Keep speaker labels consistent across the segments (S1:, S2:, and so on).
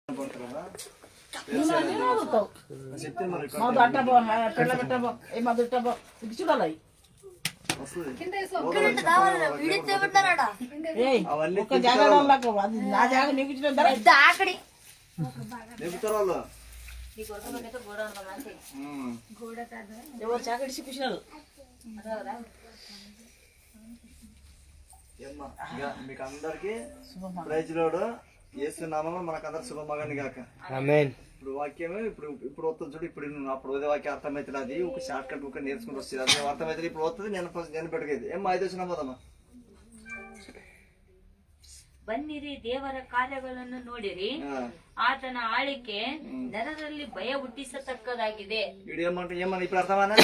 S1: మీకు అందరికి praise load యేసునామములో మనకందరికి శుభమగని గాక.
S2: ఆమేన్.
S1: ఇప్పుడు వాక్యమే ఇప్పుడు వస్తుంది చూడు. ఇప్పుడు అప్పుడు ఉదయ వాక్యం అర్థమవుతుంది. అది ఒక షార్ట్ కట్ ఒక నేర్చుకుంటూ వస్తుంది. అది అర్థమవుతుంది. ఇప్పుడు వస్తుంది. నేను పెట్టేది ఏం 5 వచ్చిన పోదమ్మా.
S3: ಬನ್ನಿರಿ, ದೇವರ ಕಾರ್ಯಗಳನ್ನು ನೋಡಿರಿ, ಆತನ ಆಳಿಕೆ ನರರಲ್ಲಿ ಭಯ ಹುಟ್ಟಿಸತಕ್ಕದಾಗಿದೆ.
S1: ఏమన్నా ఇప్పుడు అర్థమన్నా?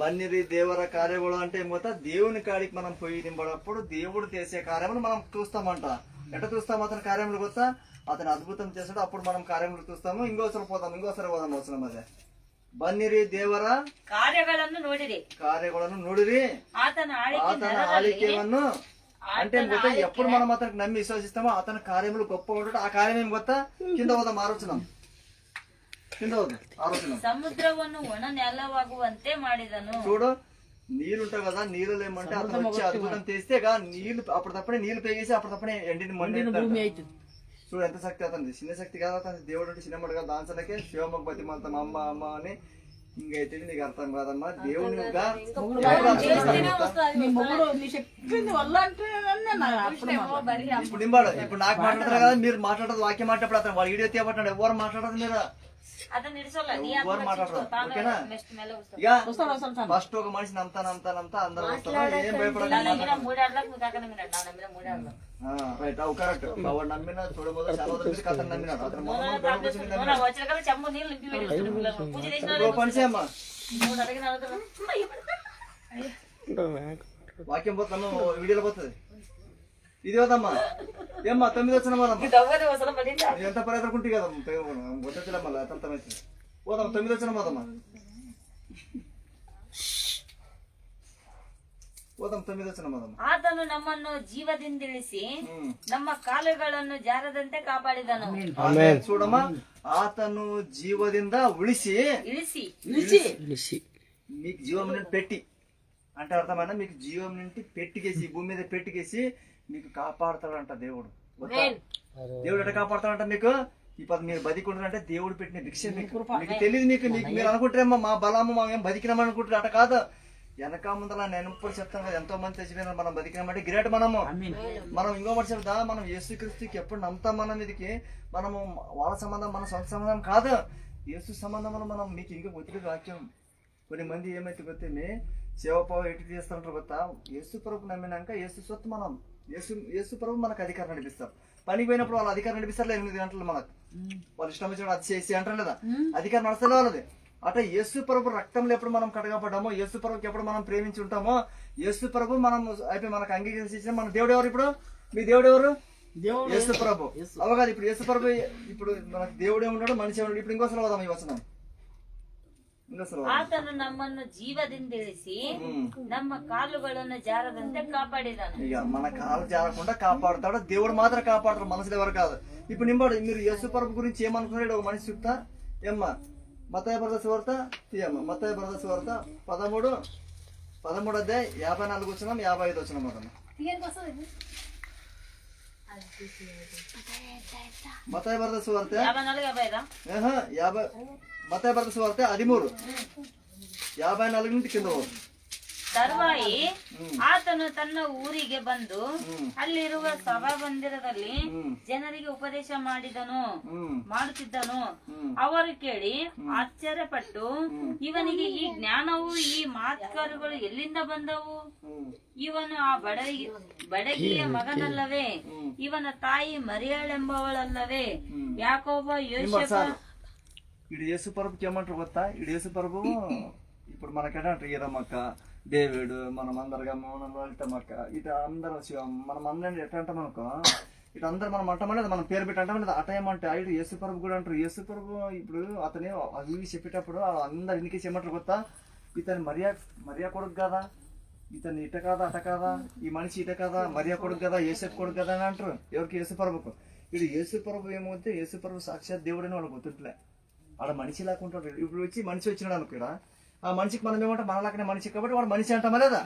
S1: బన్నిరి దేవర కార్యಗಳು అంటే ఏం గొత్తా, దేవుని కాడికి మనం పోయి నింబడప్పుడు దేవుడు చేసే కార్యములు మనం చూస్తామంట. ఎట్లా చూస్తాము? అతని కార్యములు గొత్తా, అతను అద్భుతం చేస్తాడు. అప్పుడు మనం కార్యములు చూస్తాము. ఇంకోసారి పోదాం అవసరం అదే. బన్నిరి దేవర
S3: ಕಾರ್ಯಗಳನ್ನು ನೋಡಿರಿ,
S1: ఆతన ఆಳಿಕೆಯನ್ನು అంటే ఎప్పుడు మనం అతనికి నమ్మి విశ్వసిస్తామో అతని కార్యములు గొప్ప ఉంటాడు. ఆ కార్యం ఏం గొత్తా, కింద పోదాం ఆలోచన.
S3: సముద్రವನ್ನು ಒಣ ನೆಲವಾಗುವಂತೆ ಮಾಡಿದನು.
S1: చూడు, నీళ్ళుంటావు కదా, నీళ్ళు ఏమంటే అతను వచ్చి అద్భుతం చేస్తే నీళ్లు అప్పటికప్పుడే నీళ్లు పెగేసి అప్పటికప్పుడే ఎండిన భూమి అవుతుంది. చూడు ఎంత శక్తి అతనిది. చిన్న శక్తి కాదు అతని. దేవుడు అంటే చిన్నమ్మడు కదా. దాంచలకే శివమ్మకు బతిమంతం అమ్మ అమ్మ అని ఇంకైతే నీకు అర్థం కాదమ్మా. దేవుని ఇప్పుడు నింబాడు. ఇప్పుడు నాకు మాట్లాడతారు కదా, మీరు మాట్లాడదు. వాక్యం మాట్లాడు. అతను వాడు వీడియో తీయబట్టాడు. ఎవరు మాట్లాడదు మీరు ఫస్ట్ ఒక మనిషి నమ్ముతా అందరూ వస్తారు. ఏం భయపడాలి. రైట్, అవు కరెక్ట్. వాడు నమ్మిన చూడబోదు చాలా అతను నమ్మినాడు. అతను పనిసే అమ్మా. వాక్యం పోతాను, వీడియోలో పోతుంది. ఇది వద్దమ్మా. ఏమ్మా 9 వచ్చిన ఎంత పరిగెత్తుకుంటే కదా వచ్చేలా మళ్ళీ అర్థమైతే పోదాం. 9 వచ్చిన పోదమ్మా. పోదాం 9 వచ్చిన పోదమ్మా.
S3: ಆತನು ನಮ್ಮನ್ನು ಜೀವದಿಂದಿಳಿಸಿ ನಮ್ಮ ಕಾಲುಗಳನ್ನು ಜಾರದಂತೆ ಕಾಪಾಡಿದನು.
S1: చూడమ్మా, ఆతను జీవದಿಂದ ఇಳಿసి మీకు జీవం నుండి పెట్టి అంటే అర్థమైనా, మీకు జీవం నుండి పెట్టికేసి భూమి మీద పెట్టికేసి మీకు కాపాడుతాడంట దేవుడు. దేవుడు ఎట్లా కాపాడుతాడంట మీకు? ఇప్పుడు మీరు బతికుంటారంటే దేవుడు పెట్టిన భిక్ష. మీకు తెలియదు. మీకు మీరు అనుకుంటారేమో మా బలము మేము బతికినాం అనుకుంటారు. అట కాదు. వెనక ముందర నేను ఇప్పుడు చెప్తాను కదా, ఎంతో మంది తెచ్చిపోయిన మనం బతికినామంటే గ్రేట్. మనం ఇంకో మాట చెప్తా, మనం యేసుక్రీస్తుకి ఎప్పుడు నమ్ముతాం. మనం ఇదికి మనము వాళ్ళ సంబంధం మన సొంత సంబంధం కాదు. యేసు సంబంధం మనం మీకు ఇంకా ఒత్తిడి వాక్యం. కొన్ని మంది ఏమైతే కొత్తే సేవపావ ఎటు చేస్తుంటారు కొత్తా, యేసు ప్రభు నమ్మినాక యేసు సొత్తు మనం. యేసు ప్రభు మనకు అధికారం నడిపిస్తారు. పనికి పోయినప్పుడు వాళ్ళు అధికారం నడిపిస్తారు. 8 గంటలు మనకు వాళ్ళు ఇష్టం వచ్చినప్పుడు అది చేసి అంటారు లేదా, అధికారం నడుస్తలే వాళ్ళది. అట్లా యేసు ప్రభు రక్తంలో ఎప్పుడు మనం కడగబడ్డామో, యేసు ప్రభుకి ఎప్పుడు మనం ప్రేమించి ఉంటామో, యేసు ప్రభు మనం అయిపోయి మనకు అంగీకరించిన మన దేవుడు ఎవరు? ఇప్పుడు మీ దేవుడు ఎవరు? యేసు ప్రభు. అవగాది. ఇప్పుడు యేసు ప్రభు ఇప్పుడు మనకు దేవుడే ఉన్నాడు, మనిషి ఉన్నాడు. ఇప్పుడు ఇంకోసారి పోదాం ఈ వచనం.
S3: ಆತನು ನಮ್ಮನ್ನು ಜೀವದಿಂದಿಳಿಸಿ ನಮ್ಮ ಕಾಲುಗಳನ್ನು ಜಾರದಂತೆ ಕಾಪಾಡಿದನು.
S1: ఇక మన కాలు జారకుండా కాపాడుతాడు దేవుడు. మాత్రం కాపాడతాడు, మనసులు ఎవరు కాదు. ఇప్పుడు నింబాడు మీరు యేసు ప్రభు గురించి ఏమనుకున్నాడు ఒక మనిషి చెప్తా. ఏమ్మా మత్తయి బరద సువార్త తీయమ్మా. మత్తయి బరద సువార్త 13 అధ్యాయం 54 వచ్చినాం 55 వచ్చినాం మాట. మత్తయి బరద సువార్త 50 మత్తయి బరద సువార్త 13 54 నుండి కింద పోదు.
S3: ತರುವಾಯಿ ಆತನು ತನ್ನ ಊರಿಗೆ ಬಂದು ಅಲ್ಲಿರುವ ಸಭಾಮಂದಿರದಲ್ಲಿ ಜನರಿಗೆ ಉಪದೇಶ ಮಾಡುತ್ತಿದ್ದನು. ಅವರು ಕೇಳಿ ಆಶ್ಚರ್ಯಪಟ್ಟು, ಇವನಿಗೆ ಈ ಜ್ಞಾನವು ಈ ಮಾತುಗಳು ಎಲ್ಲಿಂದ ಬಂದವು? ಇವನು ಆ ಬಡಗಿಯ ಮಗನಲ್ಲವೇ? ಇವನ ತಾಯಿ ಮರಿಯಳೆಂಬವಳಲ್ಲವೇ? ಯಾಕೋಬ ಯೋಸೇಫ.
S1: ఇడు యేసు ప్రభుకి ఏమంటారు కొత్త? ఇడు యేసు ప్రభు ఇప్పుడు మనకేంటంటారు ఈరమ్మక్క, డేవిడ్, మనం అందరుగా లలితమ్మక్క, ఇటు అందరూ శివం, మనం అందరం ఎట్లా అంటాం అనుకో, ఇటు అందరు మనం అంటామనేది మనం పేరు పెట్టి అంటామనేది. అట ఏమంటే ఇటు యేసు ప్రభు కూడా అంటారు. యేసు ప్రభు ఇప్పుడు అతని అవి చెప్పేటప్పుడు అందరు ఇన్నికేసి ఏమంటారు కొత్త? ఇతని మరియా కొడుకు కదా, ఇతను ఇట కాదా అట కాదా, ఈ మనిషి ఇట కాదా, మరియా కొడుకు కదా, యేసెఫ్ కొడుకు కదా అని అంటారు. ఎవరికి? యేసు ప్రభుకు. ఇది యేసు ప్రభు ఏమవుతే యేసు ప్రభు సాక్షాత్ దేవుడని వాళ్ళకి గుర్తుంటలే. ఆడ మనిషి లాగా ఉంటాడు. ఇప్పుడు వచ్చి మనిషి వచ్చినాడు అనుకో, ఇక్కడ ఆ మనిషికి మనం ఏమంటే మనలాగానే మనిషి కాబట్టి వాడు మనిషి అంటామా లేదా?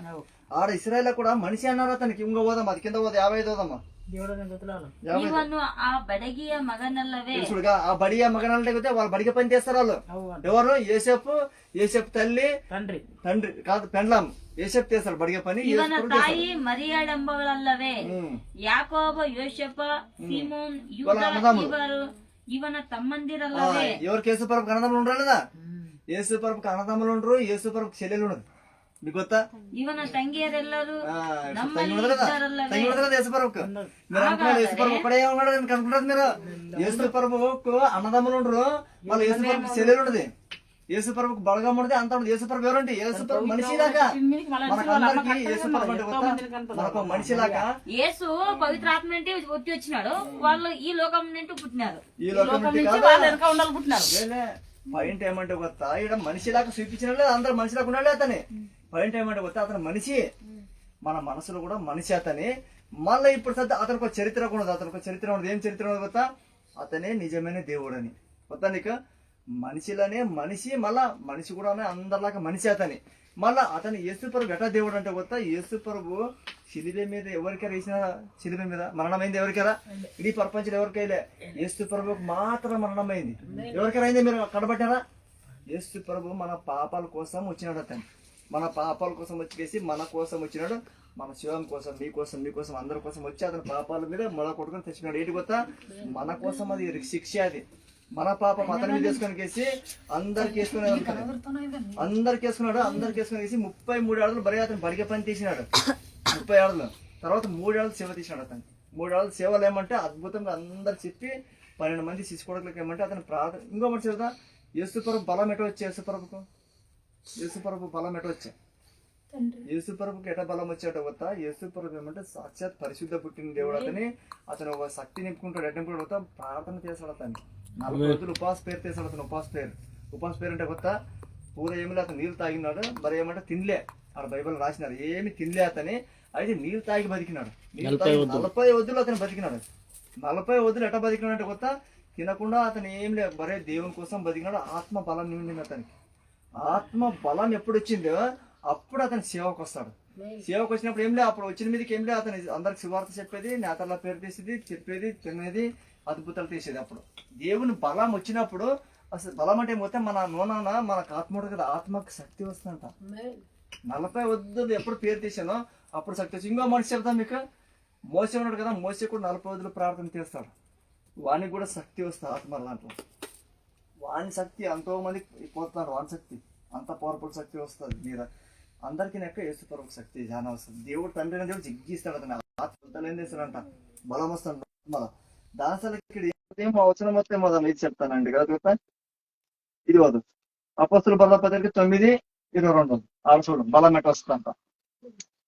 S1: ఆడ ఇశ్రాయేల్ కూడా మనిషి అన్నారు అతనికి. ఇంకో పోదామా, అది కింద పోదా 55 పోదామా.
S3: ಇವನು ಆ ಬಡಗಿಯ ಮಗನಲ್ಲವೇ.
S1: చూడుగా ఆ బడియ మగనాలంటే వాళ్ళ బడిగా పని చేస్తారు వాళ్ళు. ఎవరు? యేసేపు తల్లి తండ్రి కాదు, పెండ్లాం. యేసేపు చేస్తారు బడిగా పని.
S3: ಇವನ ತಾಯಿ ಮರಿಯಾಳೆಂಬವಳಲ್ಲವೇ. ಯಾಕೋಬ, ಯೋಸೇಫ, ಸಿಮೋನ್, ಯೂದ ಇವರು ಇವನ ತಮ್ಮಂದಿರಲ್ಲವೇ.
S1: ఎవరికి యేసుప్రభుకి అన్నదమ్ములు ఉండరు లేదా? యేసుప్రభుకి అన్నదమ్ములు ఉండరు, యేసుప్రభుకి చెల్లెలు ఉండదు. మీకు ಗೊತ್ತಾ?
S3: ಇವನ ತಂಗಿಯರೆಲ್ಲರೂ
S1: యేసుప్రభుకు మీరు అనుకున్నారు యేసుప్రభు ఒక్కడే ఉన్నాడు అనుకుంటారు మీరు. యేసుప్రభుకు అన్నదమ్ములు ఉండరు, వాళ్ళు యేసుప్రభుకి చెల్లెలు ఉండదు, యేసుప్రభుకు బలగం ఉండదు, అంత ఉండదు. యేసుప్రభు ఎవరంటే యేసుప్రభు మనిషిలాగా. మనకందరికి యేసుప్రభు అంటే మనకు మనిషిలాగా.
S3: యేసు పవిత్రాత్మ నుండి వచ్చి వచ్చినాడు, వాళ్ళు ఈ లోకం నుండి పుట్టినారు.
S1: ఈ లోకం పుట్టినారు. పాయింట్ ఏమంటే కొత్త ఇక్కడ మనిషిలాగా చూపించిన అందరు మనిషిలాగా ఉన్నాడు అతని. పాయింట్ ఏమంటే కొత్త అతను మనిషి, మన మనసులో కూడా మనిషి అతని. మళ్ళీ ఇప్పుడు సద్ద అతనికి ఒక చరిత్ర కూడా ఉంది. అతనికి ఒక చరిత్ర ఉండదు. ఏం చరిత్ర ఉండదు కొత్త? అతనే నిజమైన దేవుడు అని. కొత్త నీకు మనిషిలోనే మనిషి, మళ్ళా మనిషి కూడా అందరిలాగా మనిషి అతని. మళ్ళా అతని యేసుప్రభు ఎటా దేవుడు అంటే కొత్త యేసుప్రభు శిలువ మీద ఎవరికైనా వేసిన, శిలువ మీద మరణమైంది ఎవరికైనా? ఇది ప్రపంచంలో ఎవరికైలే, యేసుప్రభుకు మాత్రం మరణమైంది. ఎవరికైనా అయింది? మీరు కనబట్టారా? యేసుప్రభు మన పాపాల కోసం వచ్చినాడు అతను. మన పాపాల కోసం వచ్చేసి మన కోసం వచ్చినాడు, మన శివం కోసం, మీకోసం అందరి కోసం వచ్చి అతని పాపాల మీద మొల కొట్టుకొని తెచ్చినాడు. ఏంటి కొత్త? మన కోసం అది శిక్ష. అది మన పాపం అతని మీద వేసుకొని అందరికి వేసుకున్నాడు. అందరికి వేసుకునేసి 33 ఏళ్ళు బరి అతను బడిగ పని తీసినాడు. 30 ఏళ్ళు తర్వాత 3 ఏళ్ళు సేవ తీసినాడు అతను. 3 ఏళ్ళు సేవలు ఏమంటే అద్భుతంగా అందరు చెప్పి 12 మంది శిశుకోడలకు ఏమంటే అతను ప్రార్థన. ఇంకో మాట చెబుతా, యేసుప్రభు బలం ఎట వచ్చి యేసుప్రభు బలం ఎట వచ్చా? యేసుప్రభుకి ఎట బలం వచ్చేట కొత్త? యేసుప్రభు ఏమంటే సాక్షాత్ పరిశుద్ధ పుట్టిన దేవుడు అతని. అతను ఒక శక్తి నింపుకుంటాడు. ఎట్ట నింపుకుంటాడు కొత్త? ప్రార్థన చేస్తాడు అతన్ని. 40 రోజులు ఉపాస పేరు చేశాడు అతను. ఉపాస పేరు అంటే కొత్త పూర ఏమి అతను నీళ్ళు తాగినాడు. మరి ఏమంటే తినలే, ఆడ బైబిల్ రాసినారు ఏమి తినలే అతని. అయితే నీళ్ళు తాగి బతికినాడు. 40 వద్దులు అతను బతికినాడు. 40 వద్దులు ఎట్ట బతికినాడు అంటే కొత్త? తినకుండా అతను ఏం లేదు, బరే దేవుని కోసం బతికినాడు. ఆత్మ బలం నిండింది అతనికి. ఆత్మ బలం ఎప్పుడు వచ్చిందో అప్పుడు అతను సేవకు వస్తాడు. సేవకు వచ్చినప్పుడు ఏం లేదు, అప్పుడు వచ్చిన మీదకి ఏం లేదు, అతను అందరికి శువార్త చెప్పేది, నేతల పేరు తీసేది, చెప్పేది, తినేది, అద్భుతాలు తీసేది. అప్పుడు దేవుని బలం వచ్చినప్పుడు, అసలు బలం అంటే మొత్తం మన నూనె మనకు ఆత్మ కదా, ఆత్మకు శక్తి వస్తుందంట. 40 వద్దులు ఎప్పుడు పేరు తీసానో అప్పుడు శక్తి వచ్చి. ఇంకో మనిషి చెప్తాం మీకు, మోసే ఉన్నాడు కదా, మోసే కూడా 40 వద్దులు ప్రార్థన చేస్తాడు. వానికి కూడా శక్తి వస్తుంది ఆత్మ దాంట్లో. వాని శక్తి ఎంతో మందికి పోతున్నాడు. వాని శక్తి అంత పవర్ఫుల్ శక్తి వస్తుంది మీద అందరికీ. నెక్క యేసుప్రభుకు శక్తి చాలా వస్తుంది. దేవుడు తండ్రి అయిన దేవుడు జిగ్గిస్తాడు అతను. ఆత్మ ఏం చేస్తాడంట? బలం వస్తాడు. మళ్ళా దాసలకి ఏమో అవసరం వస్తే మొదలు ఇది చెప్తానండి కదా. ఇది వద్దు అపొస్తలుల పత్రిక 9:22 ఆడ చూడు బలం ఎట్ట వస్తుందంట.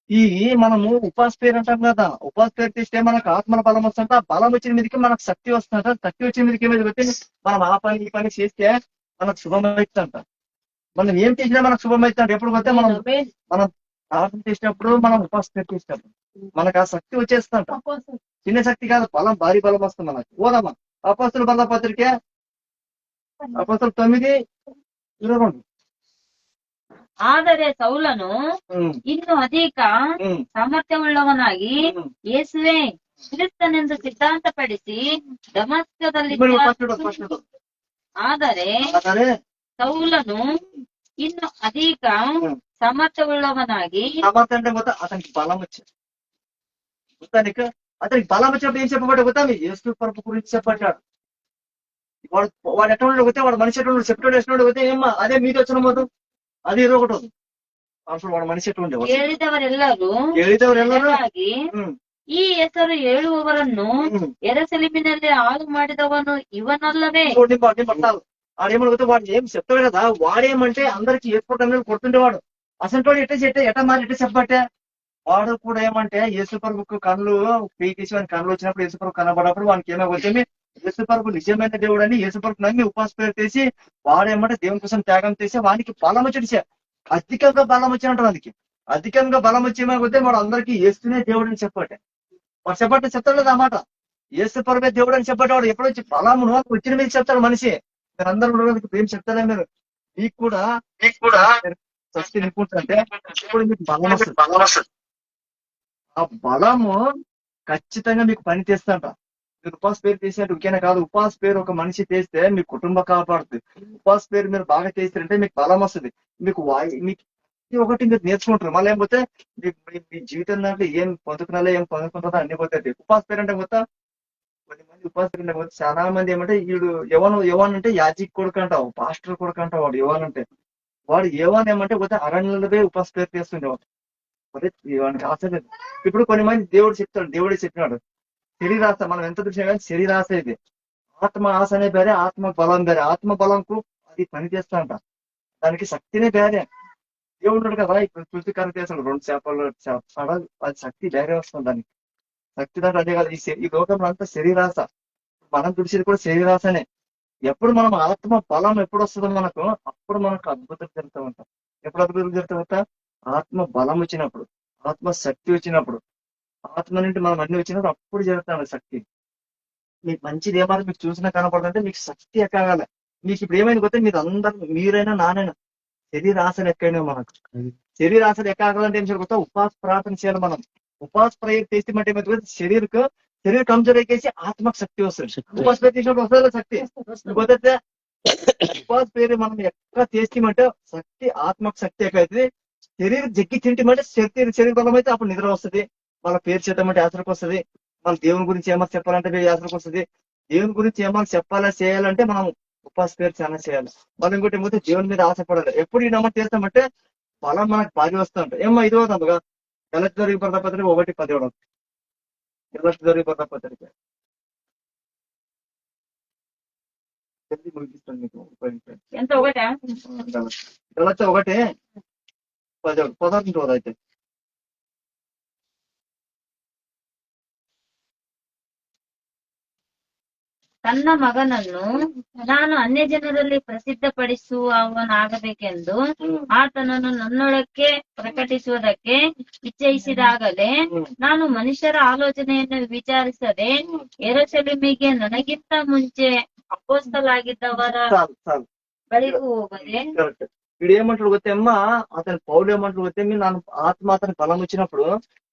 S1: ఈ మనము ఉపాస పేరు అంటాం కదా, ఉపాస పేరు తీస్తే మనకు ఆత్మల బలం వస్తుంట. బలం వచ్చిన మీదకి మనకు శక్తి వస్తుంట. శక్తి వచ్చిన మీదకి ఏమైనా పెట్టి మనం ఆ పని ఈ పని చేస్తే మనకు శుభమవుతుందంట. మనం ఏం చేసినా మనకు శుభమవుతుందంట. ఎప్పుడు పోతే మనం ప్రార్థన చేసినప్పుడు, మనం ఉపాస పేరు తీసినప్పుడు మనకు ఆ శక్తి వచ్చేస్తుంట. చిన్న శక్తి కాదు, బలం, భారీ బలం వస్తుంది మనకు. పోదామా అపొస్తలుల పత్రిక 9:22.
S3: ಆದರೆ ಸೌಲನು ಇನ್ನು ಅಧಿಕ ಸಾಮರ್ಥ್ಯವುಳ್ಳವನಾಗಿ ಯೇಸುವೆ ಕ್ರಿಸ್ತನೆಂದು ಸಿದ್ಧಾಂತಪಡಿಸಿ ದಮಸ್ಕದಲ್ಲಿ ಆದರೆ ಸೌಲನು ಇನ್ನು ಅಧಿಕ సామర్థ్యముಳ್ಳవనాగి.
S1: సామర్థ్యం అంటే మొత్తం అతనికి బలం వచ్చింది. మొత్తానికి అతనికి బలం వచ్చినప్పుడు ఏం చెప్పబడ్డా పోతా? యేసు ప్రభు గురించి చెప్పాడు. వాడు ఎట్లా పోతే వాడు మనిషి ఎట్లా చెప్పేవాడు వేసినోడు పోతే ఏమ్మా అదే మీది వచ్చిన పోదు, అది ఏదో ఒకటి అసలు వాడు మనిషి ఎట్లా ఉండేవాడు.
S3: ಹೇಳಿದವರೆಲ್ಲರೂ ಈ ಹೆಸರು ಹೇಳುವವರನ್ನು ಎರಸಲಿಮಿನಲ್ಲಿ ಹಾಳು ಮಾಡಿದವನು ಇವನಲ್ಲವೇ.
S1: ఆడేమడిగితే వాడు ఏం చెప్తాడు కదా, వాడేమంటే అందరికి ఏర్పడటం కొడుతుండేవాడు. అసలు వాడు ఎట్ట మారి ఎట్ట చెప్పబట్టే వాడు కూడా ఏమంటే యేసుప్రభుకు కళ్ళు పీకేసి వాని కళ్ళు వచ్చినప్పుడు యేసుప్రభు కనబడినప్పుడు వానికి ఏమైపోతే యేసుప్రభు నిజమైన దేవుడు అని యేసుప్రభు నమ్మి ఉపాస పేరు తీసి వాడేమంటే దేవుని కోసం త్యాగం చేసి వానికి బలం వచ్చి అధికంగా బలం వచ్చినట్టు. వానికి అధికంగా బలం వచ్చేమైపోతే వాడు అందరికీ యేసునే దేవుడు అని చెప్పట్టే. వాడు చెప్పట్టే చెప్తాడు కదా అన్నమాట. యేసు పరమే దేవుడు అని చెప్పేవాడు ఎప్పుడు వచ్చి బలమును వచ్చిన మీద చెప్తాడు మనిషి. మీరు అందరూ ఏం చెప్తారా మీరు? మీకు కూడా శక్తి నింపుతుంటే ఇప్పుడు మీకు బలం వస్తుంది. ఆ బలము ఖచ్చితంగా మీకు పని చేస్తాంట. మీరు ఉపాస పేరు చేసినట్టు ఇంకేనా కాదు. ఉపాస పేరు ఒక మనిషి చేస్తే మీ కుటుంబం కాపాడుతుంది. ఉపాస పేరు మీరు బాగా చేస్తారంటే మీకు బలం వస్తుంది. మీకు ఒకటి మీరు నేర్చుకుంటారు. మళ్ళీ ఏం పోతే మీ జీవితం దాంట్లో ఏం పొందుకున్నాలో ఏం పొందుకుంటుందో అన్ని పోతాయి. ఉపాస పేరు అంటే పోతా కొద్దిమంది ఉపాస పేరు అంటే పోతే చాలా మంది ఏమంటే వీడు యవన్ అంటే యాజిక్ కొడుకు అంటావు, పాస్టర్ కొడుకు అంటావు. వాడు యవన్ అంటే వాడు యవన్ ఏమంటే పోతే అరణ్యంలోనే ఉపాస పేరు చేస్తుండేవాడు. వాడికి ఆశలేదు. ఇప్పుడు కొన్ని మంది దేవుడు చెప్తాడు, దేవుడే చెప్పినాడు శరీరాశ. మనం ఎంత చూసినా కానీ శరీరాశ ఇది. ఆత్మ ఆశ అనే ಬೇರೆ, ఆత్మ బలం ಬೇರೆ. ఆత్మ బలంకు అది పని చేస్తాంట, దానికి శక్తినే ಬೇರೆ. దేవుడు ఉన్నాడు కదా, ఇప్పుడు తులసికర చేస్తాడు 2 చేపలు అది శక్తి ಬೇರೆ వస్తుంది దానికి. శక్తి దాంట్లో అదే కాదు. ఈ లోకంలో అంతా శరీరాశ. మనం చూసేది కూడా శరీరాశనే. ఎప్పుడు మనం ఆత్మ బలం ఎప్పుడు వస్తుందో మనకు, అప్పుడు మనకు అద్భుతం జరుగుతూ ఉంటాం. ఎప్పుడు అద్భుతం జరుగుతూ ఉంటా? ఆత్మ బలం వచ్చినప్పుడు, ఆత్మ శక్తి వచ్చినప్పుడు, ఆత్మ నుండి మనం అన్ని వచ్చినప్పుడు అప్పుడు జరుగుతాడు శక్తి. మీకు మంచిది ఏమాత్రం మీకు చూసినా కనపడుతుంటే మీకు శక్తి ఎక్కగాలి. మీకు ఇప్పుడు ఏమైంది పోతే మీరు అందరూ, మీరైనా నానైనా శరీరాశలు ఎక్కైనా మనకు శరీరాశలు ఎక్కాలంటే ఏం జరుగుతా? ఉపాస ప్రార్థన చేయాలి మనం. ఉపాస ప్రయోగం చేస్తే అంటే ఏమైతే శరీర కమజోర్ ఎక్కేసి ఆత్మకు శక్తి వస్తుంది. ఉపాస పేరు చేసినప్పుడు వస్తుంది శక్తి. పోతే ఉపాస పేరు మనం ఎక్కడ చేస్తామంటే శక్తి, ఆత్మకు శక్తి ఎక్కైతుంది. శరీరం జగ్గి తింటామంటే శరీర బలం అయితే అప్పుడు నిద్ర వస్తుంది. వాళ్ళ పేరు చేద్దామంటే యాత్రకు వస్తుంది. వాళ్ళ దేవుని గురించి ఏమైనా చెప్పాలంటే యాత్రకు వస్తుంది. దేవుని గురించి ఏమైనా చెప్పాలా చేయాలంటే మనం ఉపాస పేరు చాలా చేయాలి. మనం ఇంకోటి ఏమైతే దేవుని మీద ఆశపడాలి. ఎప్పుడు ఈ నమ్మకం చేస్తామంటే బలం మనకు భారీ వస్తూ ఉంటాయి. ఏమో ఇది అవుతుందిగా గలతీ దొరికిపోతా పత్రిక 1:10. గలతీ దొరికిపోతా పత్రిక ముగిస్తాను మీకు.
S3: ఎంత ఒకటా?
S1: గలతీ 1:10 అయితే
S3: ತನ್ನ ಮಗನನ್ನು ನಾನು ಅನ್ಯ ಜನರಲ್ಲಿ ಪ್ರಸಿದ್ಧಪಡಿಸು ಅವನಾಗಬೇಕೆಂದು ಆತನನ್ನು ನನ್ನೊಳಕ್ಕೆ ಪ್ರಕಟಿಸುವುದಕ್ಕೆ ಇಚ್ಛಯಿಸಿದಾಗಲೇ ನಾನು ಮನುಷ್ಯರ ಆಲೋಚನೆಯನ್ನು ವಿಚಾರಿಸದೆ ಯೆರೂಸಲೇಮಿಗೆ ನನಗಿಂತ ಮುಂಚೆ ಅಪೊಸ್ತಲರಾಗಿದ್ದವರ ಬಳಿಗೂ ಹೋಗದೆ.
S1: వీడు ఏమంటాడు గొత్తేమ్మా, అతని పౌలు ఏమంటాడు గొత్తేమి, నన్ను ఆత్మ అతని బలం వచ్చినప్పుడు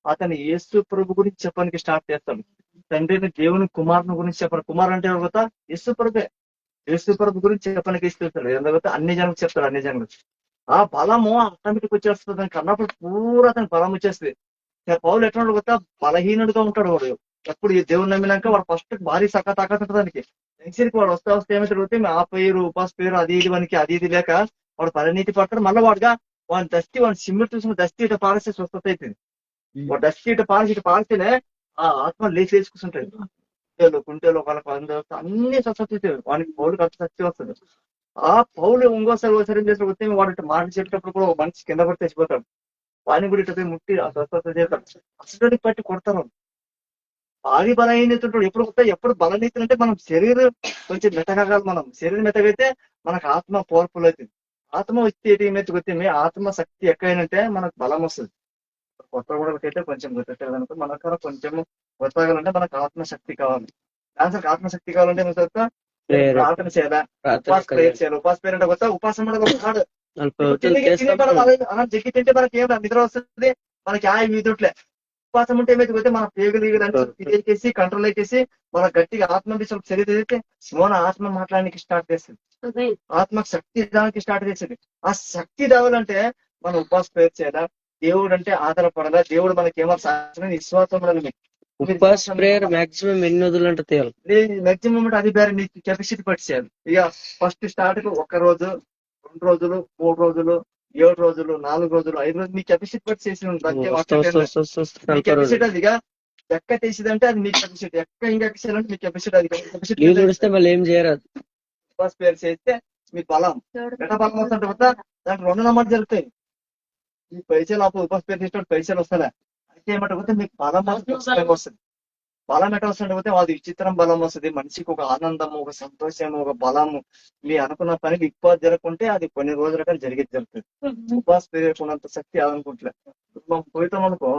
S1: అతను యేసు ప్రభు గురించి చెప్పడానికి స్టార్ట్ చేస్తాడు. తండ్రిని, దేవుని, కుమారుని గురించి చెప్పారు. కుమారు అంటే ఎవరు? యేసు ప్రభువే. యేసు ప్రభు గురించి చెప్పడానికి ఇస్తాడు. ఎందుకంటే అన్ని జనులకు చెప్తాడు. అన్ని జనులకు ఆ బలము ఆటోమేటిక్ వచ్చేస్తుంది. దానికి అన్నప్పుడు పూరా అతనికి బలం వచ్చేస్తుంది. పౌలు ఎట్లా కొత్త బలహీనుడిగా ఉంటాడు వాడు. ఎప్పుడు ఈ దేవుని నమ్మినాక వాడు ఫస్ట్ భారీ తాకత దానికి నెక్స్ట్ వాడు వస్తే ఏమైతే ఆ పేరు, ఉపాస పేరు, అది ఇది వానికి అది ఇది లేక వాడు పరిణీతి పడతాడు. మళ్ళీ వాడుగా వాడిని సిమ్మిట్ చూసిన దస్తి ఇట పారేస్తే స్వస్థత అవుతుంది. వాడు దస్తి ఇట పారిస్తేనే ఆ ఆత్మ లేచి కూర్చుంటాయి. కుంటేలో వాళ్ళకి అన్ని స్వస్థత అవుతాయి. వానికి పౌరుకి అంత శక్తి వస్తుంది. ఆ పౌలు ఇంకోసారి ఏం చేసిన వస్తే వాడు మాట చెప్పేటప్పుడు కూడా ఒక మనిషి కింద పడి తెచ్చిపోతాడు. వాడిని కూడా ఇటు ముట్టి ఆ స్వస్థత చేస్తాడు. అసలు పట్టి కొడతారు. భారీ బలహీనత ఉంటాడు. ఎప్పుడు బలహీనత అంటే మనం శరీరం కొంచెం మెత్తగాలి. మనం శరీరం మెత్తగైతే మనకు ఆత్మ పవర్ఫుల్ అవుతుంది. ఆత్మ వచ్చి ఏమైతే గుర్తింది, ఆత్మ శక్తి ఎక్కడైనంటే మనకు బలం వస్తుంది. కొట్టకూడకైతే కొంచెం గుర్తెట్టేదనుకో మనకు కొంచెం కొత్తగాలంటే మనకు ఆత్మశక్తి కావాలి. దానికి ఆత్మశక్తి కావాలంటే ప్రార్థన చేయాలా, ఉపాస ప్రేయర్ చేయాలి. ఉపాస పేరు అంటే కొత్త ఉపాసం ఉన్నాడు. జగ్గి తింటే మనకి ఏం నిద్ర వస్తుంది, మనకి మీదుట్లే. ఉపాసం ఉంటే ఏమైతే పోతే మన పేగులు కంట్రోల్ ఎక్కేసి మన గట్టిగా ఆత్మ శరీరం అయితే మన ఆత్మ మాట్లాడడానికి స్టార్ట్ చేస్తుంది. ఆత్మకు శక్తి దానికి స్టార్ట్ చేసేది. ఆ శక్తి రావాలంటే మనం ఉపాస పేరు చేయాలా, దేవుడు అంటే ఆధారపడాలా, దేవుడు మనకి ఏమో విశ్వాసం ఉండాలి.
S2: ఉపాస ప్రేయర్ మాక్సిమం ఎన్ని రోజులు అంటే తేవాలి?
S1: మాక్సిమం అంటే అది వేరే నీకు కెపాసిటీ పట్టి చేయాలి. ఇక ఫస్ట్ స్టార్ట్ 1 రోజు, 2 రోజులు, 3 రోజులు, 7 రోజులు, 4 రోజులు, 5 రోజులు మీ కెపాసిటీ పట్టి చేసి కెపాసిటీ. అది ఇక ఎక్క తీసేదంటే అది మీ కెపాసిటీ. ఇంకా ఎక్కాలంటే మీ కెపాసిటీ. అది కెపాసిటీ
S2: మళ్ళీ ఏం చేయరాదు.
S1: ఉపాస పేరు చేస్తే మీ బలం ఎట బలం వస్తుంటే వస్తా దానికి 2 నమ్మకాలు జరుగుతాయి. ఈ పైసలు అప్పుడు ఉపాస పేరు చేసిన పైసలు వస్తాయి. అయితే ఏమంటే మీకు బలం వస్తుంది. బలం ఎట వస్తుంటే పోతే అది విచిత్రం బలం వస్తుంది. మనిషికి ఒక ఆనందము, ఒక సంతోషము, ఒక బలము. మీ అనుకున్న పనికి ఉపాస జరగకుంటే అది కొన్ని రోజుల కానీ జరుగుతుంది. ఉపాస పేరుకున్నంత శక్తి అనుకుంటలే. మనం పోయితాం అనుకో,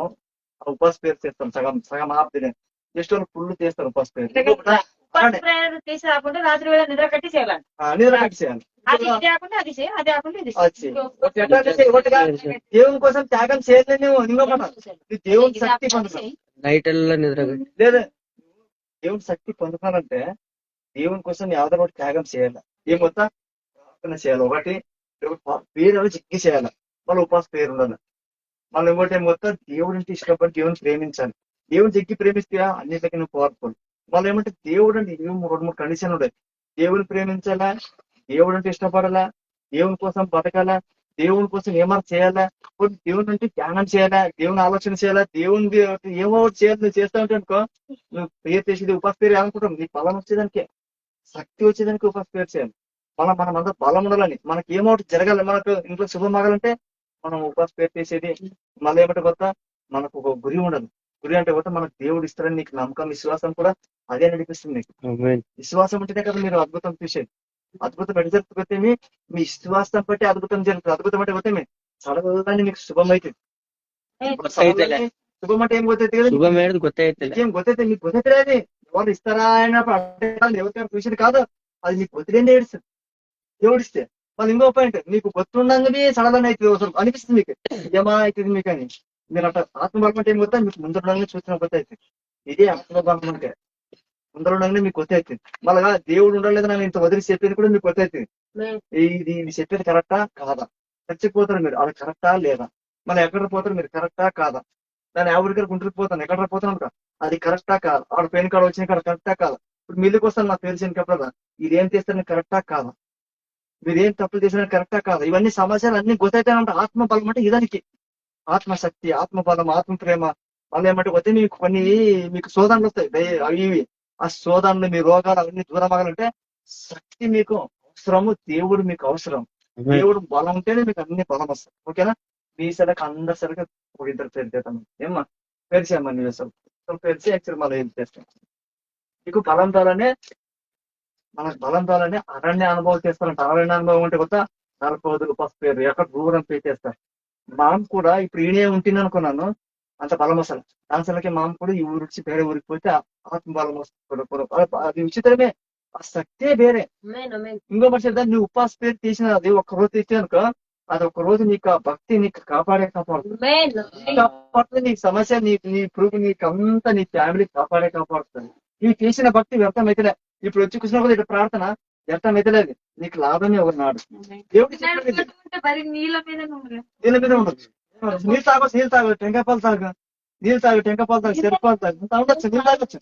S1: ఆ ఉపాస పేరు చేస్తాం సగం ఆపుదినే. నెక్స్ట్ వాళ్ళు ఫుల్ చేస్తారు ఉపవాస ప్రేయర్
S3: ప్రేయర్ చేసి రాకుండా రాత్రి వేళ నిద్ర కట్టి చేయాలి.
S1: నిద్ర కట్టి చేయాలి.
S3: అది ఇది కాకుండా అది చేయి, అది కాకుండా ఇది
S1: వచ్చి దేవుని కోసం త్యాగం చేయలేదు నువ్వు. ఇంకొకటి నువ్వు దేవుని శక్తి పొందుతావు.
S2: నైట్ నిద్ర
S1: లేదా దేవుని శక్తి పొందుతానంటే దేవుని కోసం ఎవరితో ఒకటి త్యాగం చేయాలి. ఏమొత్తా ప్రార్థన చేయాలి. ఒకటి పేరు చిక్కి చేయాలి. మళ్ళీ ఉపాస పేరు ఉండాలి. మళ్ళీ ఇంకోటి ఏమొత్తా దేవుడిని ఇష్టపడి దేవుని ప్రేమించాలి. దేవుని చెక్కి ప్రేమిస్తే అన్నిటికీ నువ్వు పవర్ఫుల్. మళ్ళీ ఏమంటే దేవుడు అంటే రెండు మూడు కండిషన్ ఉన్నాయి. దేవుని ప్రేమించాలా, దేవుడు అంటే ఇష్టపడాలా, దేవుని కోసం బతకాలా, దేవుని కోసం ఏమైనా చేయాలా, దేవుని అంటే ధ్యానం చేయాలా, దేవుని ఆలోచన చేయాలా, దేవుని ఏమో చేయాలి. నువ్వు చేస్తా ఉంటే అనుకో, నువ్వు ప్రేయర్ చేసేది ఉపాస పేరు అనుకుంటాం. నీ బలం వచ్చేదానికి, శక్తి వచ్చేదానికి ఉపాస పేరు చేయాలి. మళ్ళీ మనం అంతా బలం ఉండాలని, మనకి ఏమో జరగాలి, మనకు ఇంట్లో శుభం ఆగాలంటే మనం ఉపాస పేరు చేసేది. మళ్ళీ ఏమంటే కొత్త మనకు ఒక గురి ఉండదు. గురి అంటే కొత్త మనకు దేవుడు ఇస్తారని నీకు నమ్మకం, విశ్వాసం కూడా అదే నడిపిస్తుంది. నీకు విశ్వాసం ఉంటేనే కదా మీరు అద్భుతం చూసేది. అద్భుతం ఎటు జరుగుతుంది? మీ విశ్వాసం బట్టి అద్భుతం జరుగుతుంది. అద్భుతం అంటే పోతే సడగానే మీకు శుభం అవుతుంది. శుభం అంటే ఏం గుర్తవుతుంది? ఏం గుర్తయితే మీకు గుర్తవుతుంది. ఎవరు ఇస్తారా అయినప్పుడు ఎవరికైనా చూసేది కాదు, అది మీకు గుర్తులేండి ఏడుస్తుంది. దేవుడు ఇస్తే మళ్ళీ ఇంకో పాయింట్, మీకు గుర్తుండగానే సడన్ అవుతుంది అనిపిస్తుంది. మీకు ఏమా అవుతుంది మీకు అని మీరు అట్లా ఆత్మబలం అంటే ఏం గుర్తా? మీకు ముందరగానే చూసిన గుర్తు అవుతుంది. ఇదే ఆత్మబలం అంటే ముందరగానే మీకు గుర్తు అవుతుంది. మళ్ళా దేవుడు ఉండలేదు నన్ను ఇంత వదిలి చెప్పేది కూడా మీకు గుర్తు అవుతుంది. ఇది చెప్పేది కరెక్టా కాదా? చచ్చిపోతారు మీరు, అది కరెక్టా లేదా? మళ్ళీ ఎక్కడ పోతారు మీరు, కరెక్టా కాదా? దాన్ని ఎవరికైనా గుంటూరుకు పోతాను, ఎక్కడ పోతాను అది కరెక్టా కాదా? ఆడ పెయిన్ కార్డు వచ్చిన కాడ కరెక్టా కాదా? ఇప్పుడు మీళ్ళకి వస్తాను నాకు తెలిసిన కప్పుడా ఇదేం చేస్తారని కరెక్టా కాదా? మీరేం తప్పులు చేసిన కరెక్టా కాదా? ఇవన్నీ సమస్యలు అన్ని గుర్తవుతాయంటే ఆత్మబలం అంటే ఇదానికి ఆత్మశక్తి, ఆత్మబలం, ఆత్మ ప్రేమ. వాళ్ళు ఏమంటే పోతే మీకు కొన్ని మీకు శోధనలు వస్తాయి. అవి ఆ శోధనలు, మీ రోగాలు అవన్నీ దూరం అవ్వాలంటే శక్తి మీకు అవసరము. దేవుడు మీకు అవసరం. దేవుడు బలం ఉంటేనే మీకు అన్ని బలం వస్తాయి. ఓకేనా? మీ సరికి అందరి సరికి ఒక ఇద్దరు పేరు చేద్దాం. ఏమ్మా పేరు చేయమ్మా, నువ్వు అసలు పేరు యాక్చువల్ మళ్ళీ ఏం చేస్తాం. మీకు బలం ద్వారానే, మనకు బలం ద్వారానే అరణ్య అనుభవం చేస్తారంట. అరణ్య అనుభవం అంటే కొత్త 40 రోజులు ఉపాస పేరు ఎక్కడ దూరం పెట్టేస్తారు. మాం కూడా ఇప్పుడు ఈయనే ఉంటుంది అనుకున్నాను, అంత బలం వస్తుంది. దానిసలకి మాం కూడా ఈ ఊరు వచ్చి వేరే ఊరికి పోతే ఆత్మబలం వస్తుంది. అది ఉచితమే, ఆ శక్తే వేరే. ఇంకో మనిషి దాన్ని నువ్వు ఉపాస పేరు తీసిన అది ఒక్క రోజు తీస్తే అనుకో, అది ఒక రోజు నీకు ఆ భక్తి నీకు కాపాడుతుంది. నీ సమస్య నీ పురుగు నీకు అంతా నీ ఫ్యామిలీ కాపాడుతుంది. నీకు చేసిన భక్తి వ్యర్థం అయితేలే. ఇప్పుడు వచ్చి కూర్చున్న కూడా ఇటు ప్రార్థన వ్యర్థం అయితలేదు. నీకు లాభమే ఒకనాడు. దేవుడు నీళ్ళ మీద ఉండదు. నీళ్ళు తాగు, టెంకాయ పాలు తాగు, టెంకాయ పాలు తాగు, చెరుపాలు తాగు, ఉండొచ్చు. నీళ్ళు తాగొచ్చు,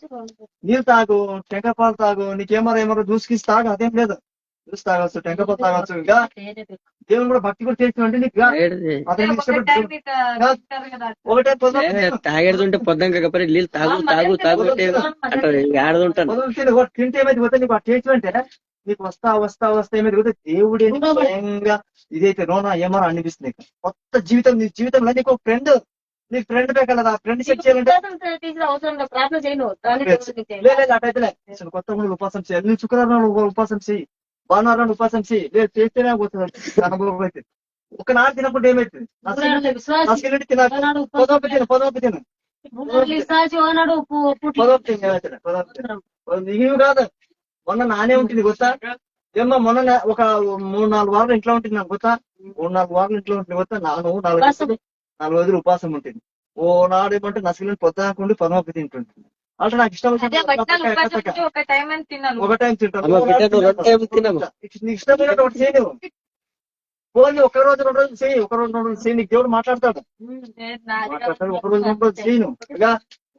S1: నీళ్ళు తాగు, టెంకాయ పాలు తాగు. నీకేమో దూసుకిసి తాగు, అదేం లేదు. జ్యూస్ తాగొచ్చు, టెంకాయ పాలు తాగొచ్చు. ఇంకా దేవుని కూడా భక్తి కూడా చేసినట్టు నీకు అతని ఇష్టపడి ఒకటే
S2: తాగేడుతుంటే పొద్దున కాకపోతే నీళ్ళు తాగు
S1: తింటే ఏమైతే పోతే నీకు ఆ టేస్ట్ అంటే నీకు వస్తా ఏమైతే పోతే దేవుడే స్వయంగా ఇదైతే రోనా ఏమో అనిపిస్తుంది. కొత్త జీవితం, నీ జీవితంలో నీకు ఫ్రెండ్, నీకు ఫ్రెండ్ కదా. ఆ ఫ్రెండ్ సెట్ చేయాలంటే లేదు అటైతే అసలు కొత్త ఉపాసం చేయాలి. నువ్వు శుక్రవారం ఉపాసం చేయి, భానువారం ఉపాసం చేయి. లేదు చేస్తేనే పోతుంది అనుభవం అయితే. ఒక నాడు తినప్పుడు ఏమైతుంది? నీవు కాదు, మొన్న నానే ఉంటుంది గుర్తా? ఏమో మొన్న ఒక 3-4 వారాలు ఇంట్లో ఉంటుంది నాకు గుర్తా. 3-4 వారాలు ఇంట్లో ఉంటుంది గుర్తా. 4 రోజులు ఉపాసం ఉంటుంది. ఓ నాడు ఏమంటే నసిలి పొద్దునకుండి పదమొక్క తింటుంటుంది. అంటే నాకు ఇష్టం ఒక టైం తింటాను. నీకు ఇష్టమైనట్టు ఒకటి చేయను. పోనీ ఒక రోజు 2 రోజులు చేయి, ఒక రోజు 2 రోజులు చేయి. నీకు దేవుడు మాట్లాడతాడు. ఒక రోజు 2 రోజులు చేయను. ఇక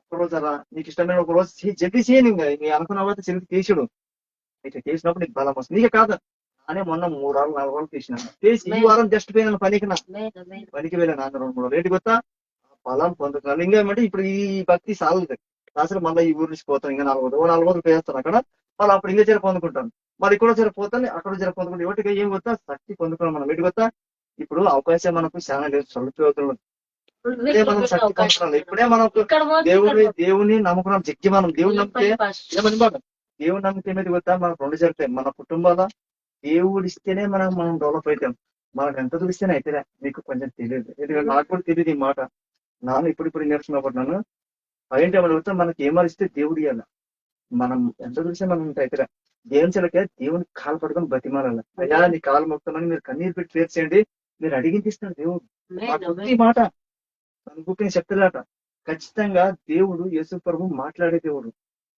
S1: ఒక రోజు అలా నీకు ఇష్టమైన ఒక రోజు జల్దీ చేయను. నీ అనుకున్న తర్వాత చెల్లి తీసుడు. ఇట్లా చేసినప్పుడు నీకు బలం వస్తుంది. నీకే కాదు, అనే మొన్న 3 వారాలు 4 వారాలు తీసినాను. చేసి ఈ వారం జస్ట్ పోయినాను పనికి వెళ్ళాను. 2-3 రోజులు రేటు కొత్త బలం పొందుతున్నాను. ఇంకా ఏమంటే ఇప్పుడు ఈ భక్తి సాగుతుంది. అసలు మళ్ళీ ఈ ఊరు నుంచి పోతాను. ఇంకా 4 రోజులు పేస్తాను అక్కడ. మళ్ళీ అప్పుడు ఇంకా జర పొందుకుంటాను. మరి ఇక్కడ జర పోతాను, అక్కడ జర పొందుకుంటాను. ఎవరికి ఏం కొత్త శక్తి పొందుకున్నాం మనం. వీటి కొత్త ఇప్పుడు అవకాశం మనకు చాలా లేదు. చదువుతున్నారు ఇప్పుడే మనం శక్తి పొందుతున్నాం. ఇప్పుడే మనకు దేవుని నమ్ముకున్నాం. జగ్గి మనం దేవుని నమ్మితే ఏమని దేవుని నమ్మితే ఏమైతే కొత్త మనకు 2 జరుగుతాయి. మన కుటుంబాల దేవుడు ఇస్తేనే మనం డెవలప్ అవుతాం. మనకు ఎంత చూస్తేనే అయితేనే. మీకు కొంచెం తెలియదు, ఎందుకంటే నాకు కూడా తెలియదు ఈ మాట. నాన్న ఇప్పుడు నేర్చుకున్నప్పుడు పైన ఏమైనా మనకి ఏమరిస్తే దేవుడు ఇవ్వాలి. మనం ఎంత చూసే మనం దగ్గర దేవుని చిలకే దేవుని కాలు పట్టుకొని బతిమాలాలి. అయ్యా నీ కాలు మొక్కుతామని మీరు కన్నీరు పెట్టి ప్రేర్ చేయండి, మీరు అడిగింది ఇస్తాడు దేవుడు. ఈ మాట అనుకుంటున్న చెప్తాడట. ఖచ్చితంగా దేవుడు యేసు ప్రభు మాట్లాడే దేవుడు,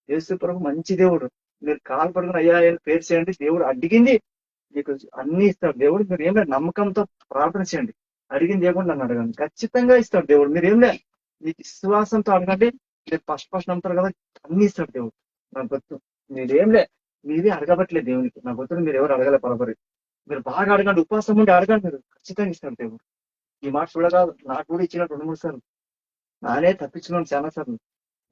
S1: యేసు ప్రభు మంచి దేవుడు. మీరు కాలు పట్టుకుని అయ్యా ప్రేర్ చేయండి, దేవుడు అడిగింది మీకు అన్ని ఇస్తాడు దేవుడు. మీరు ఏం లేదు నమ్మకంతో ప్రార్థన చేయండి, అడిగింది ఏమో నన్ను అడగండి, ఖచ్చితంగా ఇస్తాడు దేవుడు. మీరు ఏం లేదు మీకు విశ్వాసంతో అడగండి, మీరు ఫస్ట్ నమ్ముతారు కదా, అన్ని ఇస్తాడు దేవుడు. నాకు గుర్తు మీరేం లే మీరే అడగబట్లేదు దేవునికి, నా గుర్తులు మీరు ఎవరు అడగలే పరపరి. మీరు బాగా అడగండి, ఉపవాసం ఉండి అడగండి, మీరు ఖచ్చితంగా ఇస్తాడు దేవుడు. ఈ మాట చూడగా నాకు కూడా ఇచ్చిన 2-3 సార్లు, నానే తప్పించున్నాను చాలా సార్లు.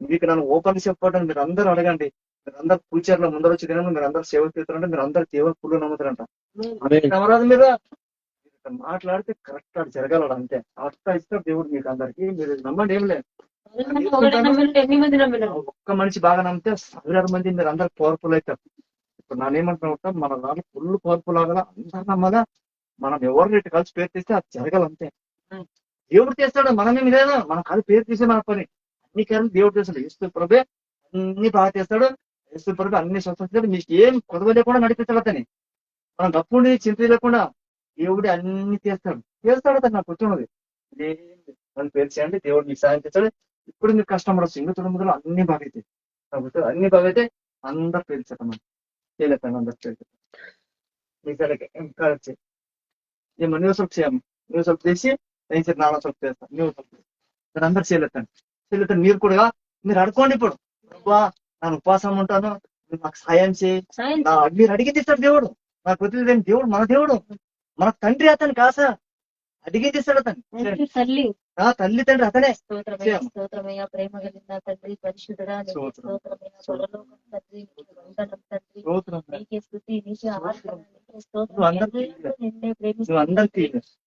S1: మీకు నన్ను ఓపెన్ చెప్పడం మీరు అందరూ అడగండి. మీరు అందరు ఫ్యూచర్ లో ముందర వచ్చి తినండి, మీరు అందరు సేవ చేస్తారంటే మీరు అందరు దేవుని పుల్లు నమ్ముతారంట. నమ్మరాదు మీరు మాట్లాడితే కరెక్ట్ అది జరగాల అంతే. అట్లా ఇస్తాడు దేవుడు మీకు అందరికి. మీరు నమ్మండి, ఏం లేదు ఒక్క మనిషి బాగా నమ్మితే 1000 మంది మీరు అందరు పవర్ఫుల్ అవుతారు. ఇప్పుడు నానేమంటున్నా మన దాంట్లో ఫుల్ పవర్ఫుల్ అవ్వాలా, అందరు నమ్మగా, మనం ఎవరిని ఇటు కలిసి పేరు తీస్తే అది జరగాలంతే. దేవుడు చేస్తాడు, మనమేమి లేదా, మనం కలిసి పేరు తీసే మన పని. అన్ని కార్యాలు దేవుడు చేస్తాడు. యేసు ప్రభే అన్ని బాగా చేస్తాడు. యేసు ప్రభు అన్ని స్వస్థిస్తాడు. మీకు ఏం కొదవ లేకుండా నడిపిస్తాడు అతని. మనం తప్పుండి చింత లేకుండా దేవుడు అన్ని చేస్తాడు అతను. నాకు కూర్చున్నది వాళ్ళు పేరు చేయండి, దేవుడు మీకు సాయం చేస్తాడు. ఇప్పుడు మీకు కష్టం పడవచ్చు, ఇంక తొమ్మిదిలో అన్ని బాగైతాయి. కాబట్టి అన్ని బాగైతే అందరు పేర్చారు, మనం చేయలేతాను, అందరు పేరు మీకు ఎంకరేజ్ ఏమో న్యూస్ వర్క్ చేయము, న్యూస్ వర్క్ చేసి నేను నాలుగు వర్క్ చేస్తాను, న్యూస్ వర్క్ అందరు చేయలేతాను. మీరు కూడా మీరు అడుకోండి. ఇప్పుడు నేను ఉపవాసం ఉంటాను, మీరు నాకు సాయం చేయి, మీరు అడిగి ఇస్తాడు దేవుడు. నాకు వదిలేదు దేవుడు, మన దేవుడు, మన తండ్రి అతను కాసా అడిగి తీస్తాడు అతను. తల్లి తండ్రి అతనే.
S4: స్తోత్రమయ్యా, ప్రేమ కలిగిన తండ్రి, పరిశుద్ధుడా, స్తోత్రమయ్యా, పరలోకం తండ్రి, వందనం తండ్రి, నీకే స్తుతి, నీకే ఆరాధన, నీకే స్తోత్రం. నిన్నే ప్రేమిస్తున్నా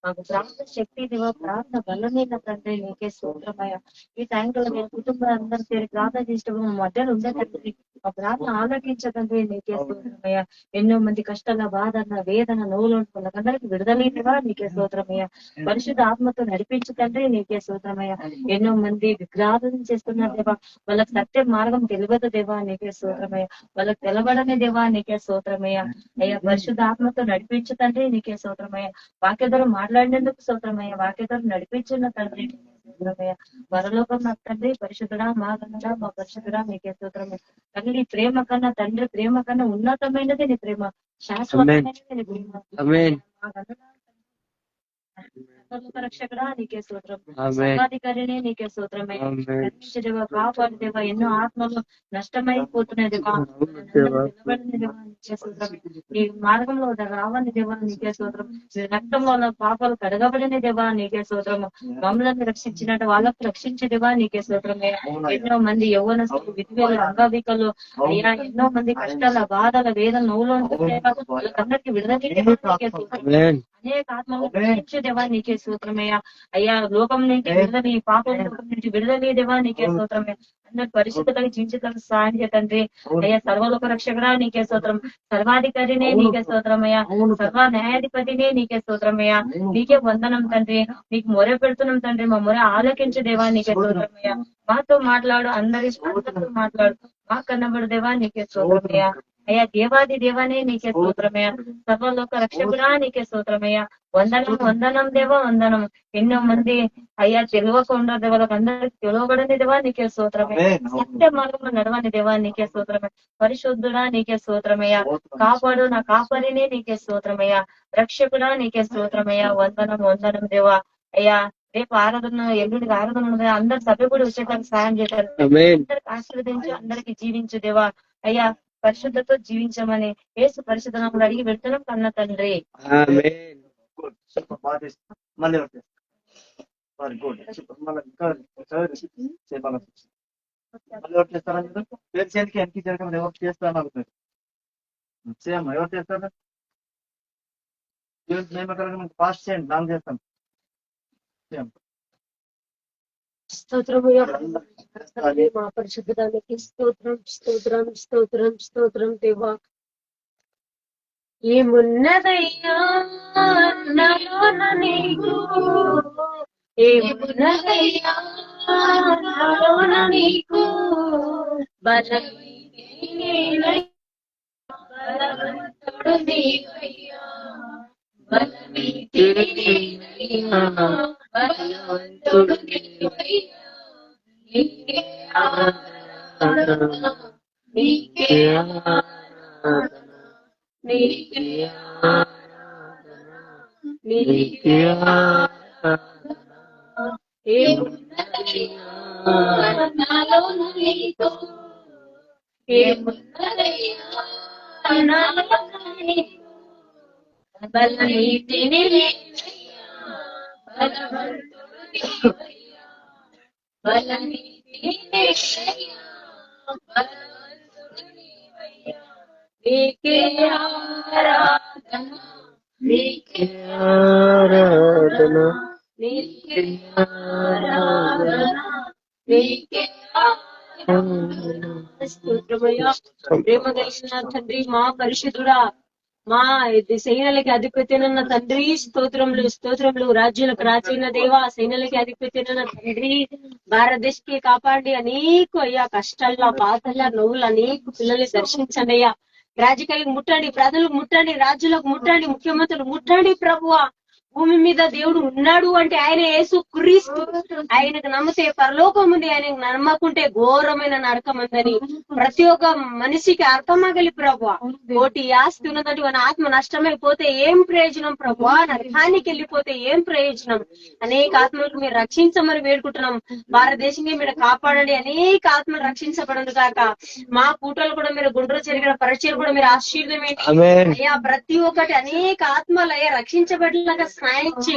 S4: మాకు ప్రార్థన శక్తి దివా, ప్రార్థన బలమైన తండ్రి, నీకే స్తోత్రమయ్యా. ఈ టైంలో నేను కుటుంబం అందరి పేరు ప్రార్థన చేసిన మధ్యలో ఉండే తండ్రి, మా ప్రార్థన ఆలోకించదండి, నీకే స్తోత్రమయ్యా. ఎన్నో మంది కష్టాల, బాధన, వేదన, నోవులు అందరికి విడుదలైనవా, నీకే స్తోత్రమయ్యా. పరిశుద్ధ ఆత్మతో నడిపించుతండ్రి, నీకే స్తోత్రమయ్యా. ఎన్నో మంది విగ్రహాలను చేస్తున్నారు దేవా, వాళ్ళకి సత్య మార్గం తెలియదు దేవా, నీకే స్తోత్రమయ్యా. వాళ్ళకి తెలబడని దేవా, నీకే స్తోత్రమయ్యా. అయ్యా పరిశుద్ధ ఆత్మతో నడిపించుతండ్రి, నీకే స్తోత్రమయ్యా. వాక్య ద్వారా మాట్లాడినందుకు స్తోత్రమయ్యా, వాక్య ద్వారా నడిపించిన తండ్రి స్తోత్రమయ్యా. పరలోకం నా తండ్రి, పరిశుద్ధుడా, మా కన్నడా, మా పరిశుద్ధుడా, నీకే స్తోత్రమయ్యా. తల్లి ప్రేమ కన్నా, తండ్రి ప్రేమ కన్నా ఉన్నతమైనది నీ ప్రేమ, శాశ్వతమైనది నీ ప్రేమ. రక్షకుడా, నీకే స్తోత్రం. సర్వాధికారినే నీకే స్తోత్రమే. దేవా, కాపాడు దేవా, ఎన్నో ఆత్మలు నష్టమైపోతున్నాయి దేవా, నిలబడిన దేవా, నీకే స్తోత్రం. నీ మార్గంలో రావని దేవా, నీకే స్తోత్రం. రక్తంలో పాపాలు కడగబడిన దేవా, నీకే స్తోత్రము. మమ్మల్ని రక్షించినట్టు వాళ్ళకు రక్షించే దేవా, నీకే స్తోత్రమే. ఎన్నో మంది యవ్వనస్తులు, విధులు, అంగవికలు, అయ్యా ఎన్నో మంది కష్టాల, బాధల, వేదన, నవ్వులో వాళ్ళకందరికి విడుదల నీకే స్తోత్రం. అనేక ఆత్మలు రక్షించే దేవా, నీకే స్తోత్రమయ్యా. అయ్యా లోకం నుంచి విడుదల, పాపం లోకం నుంచి విడుదల దేవా, నీకే స్తోత్రమే. అందరు పరిశుద్ధతగా జీవించడానికి సాయం చేయండి అయ్యా. సర్వలోక రక్షకుడా, నీకే స్తోత్రం. సర్వాధికారినే నీకే స్తోత్రమయ్యా. సర్వ న్యాయాధిపతినే నీకే స్తోత్రమయ్యా. నీకే వందనం తండ్రి, నీకు మొర పెడుతున్నాం తండ్రి, మా మొర ఆలోకించే దేవా, నీకే స్తోత్రమయ్యా. మాతో మాట్లాడు, అందరితో మాట్లాడు, మా కన్నబడు దేవా, నీకే స్తోత్రమయ్యా. అయ్యా దేవాది దేవానే నీకే స్తోత్రమయ్యా. సర్వలోక రక్షకుడా, నీకే స్తోత్రమయ్యా. వందనం వందనం దేవా, వందనం. ఎన్నో మంది అయ్యా తెలియకుండా దేవాలకు అందరికి తెలియబడని దేవా, నీకే స్తోత్రమయ్యా. సత్య మార్గంలో నడవని దేవా, నీకే స్తోత్రమయ్యా. పరిశుద్ధుడా, నీకే స్తోత్రమయ్యా. కాపాడు, నా కాపరినే నీకే స్తోత్రమయ్యా. రక్షకుడా, నీకే స్తోత్రమయ్యా. వందనం వందనం దేవా. అయ్యా రేపు ఆరాధన, ఎల్లుడికి ఆరాధన ఉన్నది, అందరు సభ్యు కూడా వచ్చేదానికి సాయం చేశారు. అందరికి ఆశీర్వదించు, అందరికి జీవించు దేవా. అయ్యా పరిశుద్ధతో జీవించమని యేసు పరిశుద్ధ నామములో అడిగి పెడుతున్నాం కన్న తండ్రి.
S1: మళ్ళీ పేరు చేతికి వెనక్కి జరగడం ఎవరు చేస్తాను అనుకుంటారు. ఎవరు చేస్తారు? పాస్ చేయండి, దాని చేస్తాం.
S4: స్తోత్రమయ్యా, మా పరిశుద్ధానికి స్తోత్రం స్తోత్రం స్తోత్రం స్తోత్రం దేవా. ఏమున్నదయ్యా నాలోన నీకు, ఏమున్నదయ్యా నాలోన నీకు బలవంతుడు నీవయ్యా, బలవంతుడు నీవయ్యా, నీకే ఆరాధన, నీకే ఆరాధన, నీకే ఆరాధన, నీకే ఆరాధన. ఏమున్నదయ్యా నాలోన నీకు, ఏమున్నదయ్యా నాలోన నీకు, బలనీతిని నీవయ్యా, బలవంతుడు నీవయ్యా, బలనీతిని నీవయ్యా, బలవంతుడు నీవయ్యా, నీకే ఆరాధన, నీకే ఆరాధన, నీకే ఆరాధన, నీకే ఆరాధన. స్తోత్రమయ్యా. ప్రేమ కలిగిన తండ్రి, మా పరిశుద్ధుడా, మా సైన్యాలకి అధిపత్యనున్న తండ్రి, స్తోత్రములు స్తోత్రములు. రాజ్యులకు రాజైన దేవా, సైన్యాలకి అధిపత్యనున్న తండ్రి, భారతదేశకి కాపాడి అనేక అయ్యా కష్టాల్లో బాధల్లో నవ్వులు అనేక పిల్లల్ని దర్శించండి అయ్యా. రాజకీయాలకు ముట్టండి, ప్రజలకు ముట్టండి, రాజ్యులకు ముట్టండి, ముఖ్యమంత్రులు ముట్టండి ప్రభువా. భూమి మీద దేవుడు ఉన్నాడు అంటే ఆయన యేసు క్రీస్తు. ఆయనకు నమ్మితే పరలోకం ఉంది, ఆయనకు నమ్మకుంటే ఘోరమైన నరకం ఉందని ప్రతి ఒక్క మనిషికి అర్థమగలి ప్రభువా. కోటి ఆస్తి ఉన్నదంటే మన ఆత్మ నష్టమైపోతే ఏం ప్రయోజనం ప్రభువా, నరకానికి వెళ్ళిపోతే ఏం ప్రయోజనం. అనేక ఆత్మలకు మీరు రక్షించమని వేడుకుంటున్నాం. భారతదేశంగా మీరు కాపాడండి, అనేక ఆత్మలు రక్షించబడదు కాక. మా కూటలు కూడా మీరు గుండ్రు జరిగిన పరిచయం కూడా మీరు ఆశీర్వదమేంటి అయ్యా. ప్రతి ఒక్కటి అనేక ఆత్మలు అయ్యా రక్షించబడలాగా స్నాయించి,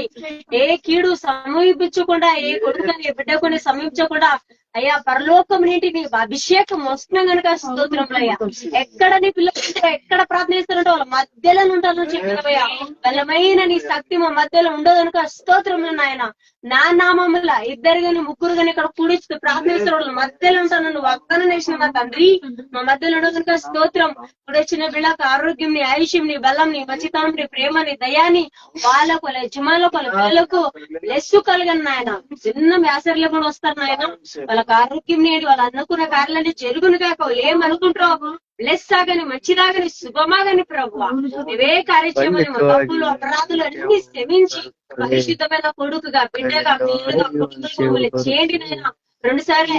S4: ఏ కీడు సమీపించకుండా, ఏ కొడుకుని బిడ్డకుని సమీపించకుండా అయ్యా పరలోకం నీటి నీ అభిషేకం వస్తున్నాం కనుక స్తోత్రంలో అయ్యా. ఎక్కడ నీ పిల్లలు ఎక్కడ ప్రార్థనిస్తారంటే వాళ్ళ మధ్యలో ఉంటాను చెప్పినవయ్యా. బలమైన నీ శక్తి మా మధ్యలో ఉండదు కనుక స్తోత్రంలో నాయన. నా నామముల ఇద్దరు గాని ముగ్గురు గాని ఇక్కడ కూడిస్తూ ప్రార్థనిస్తారు, వాళ్ళ మధ్యలో ఉంటాను. నువ్వు వాగ్దానం చేసిన నా తండ్రి, మా మధ్యలో ఉండదు కనుక స్తోత్రం. ఇప్పుడు వచ్చిన బిళ్ళకు ఆరోగ్యం, నీ ఆయుష్యం, నీ బలం, నీ మంచితనం, నీ ప్రేమ, నీ దయాని వాళ్ళకు వాళ్ళ యజమానులకు వాళ్ళ పిల్లలకు లెస్సు కలగను నాయన. చిన్న వ్యాసర్లు కూడా వస్తారు నాయన. వాళ్ళకి ఆరోగ్యం నేడి, వాళ్ళు అనుకున్న కార్యాలన్నీ జరుగును కాక. ఏమనుకుంటావు బ్లెస్ ఆగని, మంచిదాగని, శుభమాగని ప్రభువా. ఇవే కార్యక్రమాన్ని మా తప్పులు అపరాధులు అన్ని క్షమించి పరిశుద్ధమైన కొడుకుగా, బిడ్డగా, పిల్లలుగా, కుటుంబంలో చేయండి నాయన. 2 సార్లు